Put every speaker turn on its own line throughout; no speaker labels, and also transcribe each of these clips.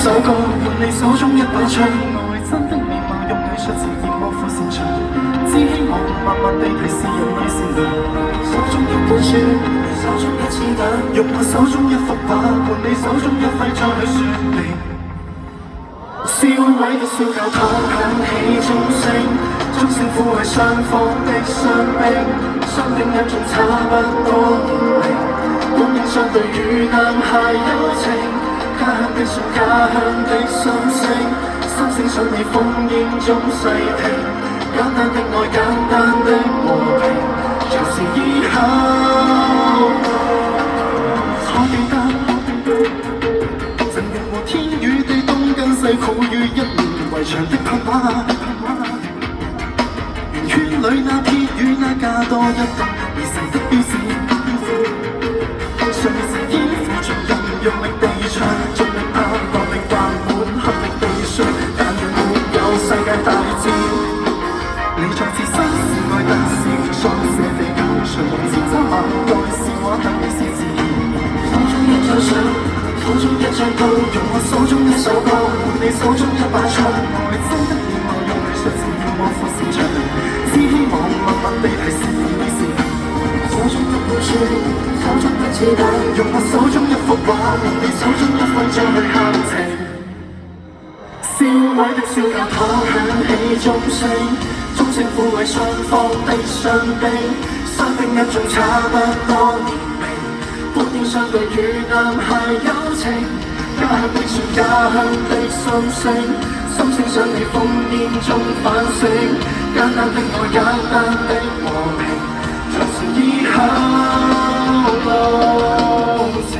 首歌換你手中一把槍，愛真的面貌用藝術呈現莫負擅長，只希望默默地提示人類善良。手中一本書，手中一支彈，用我手中一幅畫換你手中一揮再去說明。燒毀的小教堂響起鐘聲，鐘聲撫慰雙方的傷兵，傷兵一眾差不多年齡，本應相對與男孩友情。家鄉的信，家鄉的心聲，心聲想你烽煙中細聽，簡單的愛，簡單的和平，就是以後。我記得曾用和天與地東跟西苦於一面圍牆的噴畫，圓圈裏那鐵與那架多一動而成的標誌，上面是肩負重任用力地唱，盡力拍落力畫滿合力地說，但願沒有世界大戰。你再次新是愛得是創寫地球，隨夢前走馬來是我等你是自然。手中一張相，手中一張刀，用我手中一首歌換你手中一把槍，愛真的面貌用藝術呈現莫負擅長，只希望默默地提示你善良。手中一本書，手中一支彈，用我手中一幅畫換你手中一揮再去喊情。燒毀的小教堂響起鐘聲，鐘聲撫慰雙方的傷兵，傷兵一眾差不多年齡，本應相對與男孩友情。家鄉的船，家鄉的心聲，心聲想你烽煙中反省，簡單的愛，簡單的和平，就是以後路程。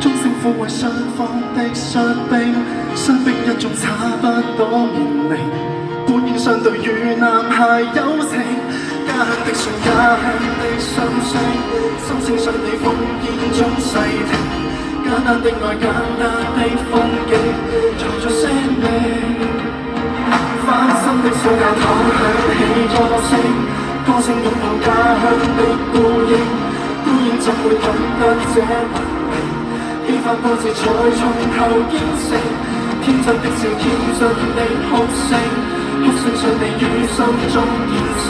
鐘聲撫慰雙方的傷兵，傷兵一眾差不多年齡，本應相對與男孩友情。家鄉的信，家鄉的心聲，心聲想你烽煙中細聽，簡單的愛，簡單的風景，藏着生命。翻新的小教堂響起歌聲，歌聲擁抱家鄉的孤影，孤影怎會懂得這文明？起翻波節再從頭建成，天真的笑，天真的哭聲，哭聲想你於心中燃盛，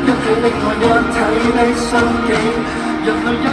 一體的愛，一體的心境，人類有